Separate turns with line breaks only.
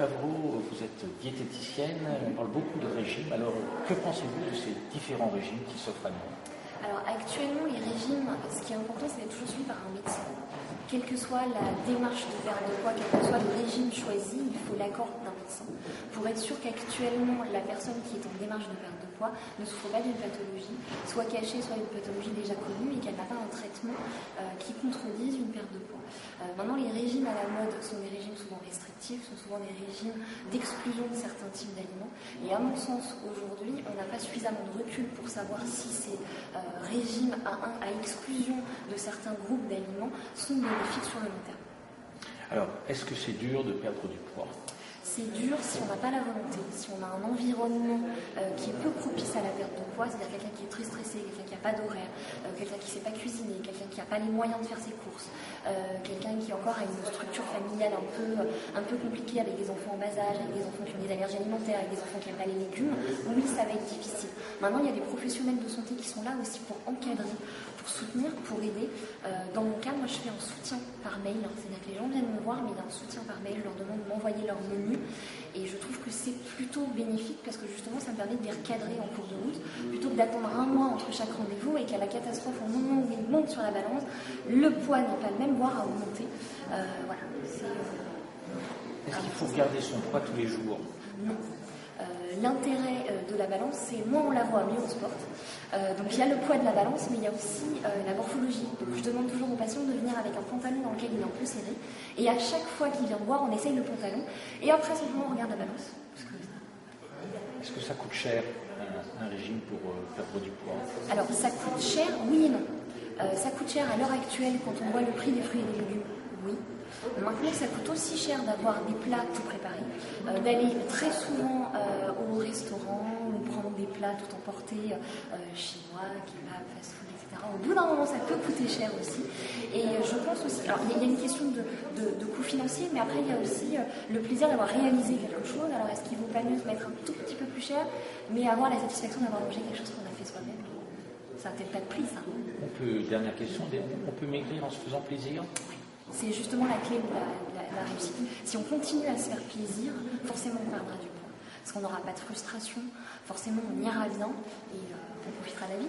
Favreau, vous êtes diététicienne, on parle beaucoup de régime. Alors, que pensez-vous de ces différents régimes qui s'offrent à nous?
Alors actuellement, les régimes, ce qui est important, c'est d'être toujours suivi par un médecin. Quelle que soit la démarche de perte de poids, quel que soit le régime choisi, il faut l'accord d'un médecin pour être sûr qu'actuellement, la personne qui est en démarche de perte de poids ne souffre pas d'une pathologie, soit cachée, soit une pathologie déjà connue et qu'elle n'a pas un traitement qui contredise une perte de poids. Maintenant, les régimes à la mode sont des régimes souvent restrictifs, sont souvent des régimes d'exclusion de certains types d'aliments. Et à mon sens, aujourd'hui, on n'a pas suffisamment de recul pour savoir si ces régimes à exclusion de certains groupes d'aliments sont bénéfiques sur le long terme.
Alors, est-ce que c'est dur de perdre du poids?
C'est dur si on n'a pas la volonté, si on a un environnement qui est peu propice à la perte de poids, c'est-à-dire quelqu'un qui est très stressé, quelqu'un qui n'a pas d'horaire, quelqu'un qui ne sait pas cuisiner, quelqu'un qui n'a pas les moyens de faire ses courses, quelqu'un qui encore a une structure familiale un peu compliquée avec des enfants en bas âge, avec des enfants qui ont des allergies alimentaires, avec des enfants qui n'aiment pas les légumes, oui, ça va être difficile. Maintenant, il y a des professionnels de santé qui sont là aussi pour encadrer, pour soutenir, pour aider. Dans mon cas, moi, je fais un soutien par mail, c'est-à-dire que les gens viennent me voir, mais il y a un soutien par mail, je leur demande de m'envoyer leur menu. Et je trouve que c'est plutôt bénéfique parce que justement ça me permet de les recadrer en cours de route plutôt que d'attendre un mois entre chaque rendez-vous et qu'à la catastrophe au moment où ils montent sur la balance, le poids n'est pas le même, voire à augmenter. Voilà.
Est-ce qu'il faut regarder son poids tous les jours?
Non. L'intérêt de la balance, c'est moins on la voit, mieux on se porte. Donc il y a le poids de la balance, mais il y a aussi la morphologie. Donc je demande toujours aux patients de venir avec un pantalon dans lequel il est un peu serré. Et à chaque fois qu'il vient me voir, on essaye le pantalon. Et après, simplement, on regarde la balance.
Est-ce que ça coûte cher, un régime pour perdre du poids?
Alors, ça coûte cher, oui et non. Ça coûte cher à l'heure actuelle quand on voit le prix des fruits et des légumes, oui. Maintenant, ça coûte aussi cher d'avoir des plats tout préparés, d'aller très souvent au restaurant ou prendre des plats tout emportés, chinois, kebab, fast-food, etc. Au bout d'un moment, ça peut coûter cher aussi. Et je pense aussi, alors il y a une question de coût financier, mais après il y a aussi le plaisir d'avoir réalisé quelque chose. Alors est-ce qu'il vaut pas mieux se mettre un tout petit peu plus cher, mais avoir la satisfaction d'avoir mangé quelque chose qu'on a fait soi-même? Ça n'a peut-être pas de prix, ça.
Dernière question, on peut maigrir en se faisant plaisir?
C'est justement la clé de la réussite. Si on continue à se faire plaisir, forcément on perdra du poids. Parce qu'on n'aura pas de frustration, forcément on ira bien et on profitera de la vie.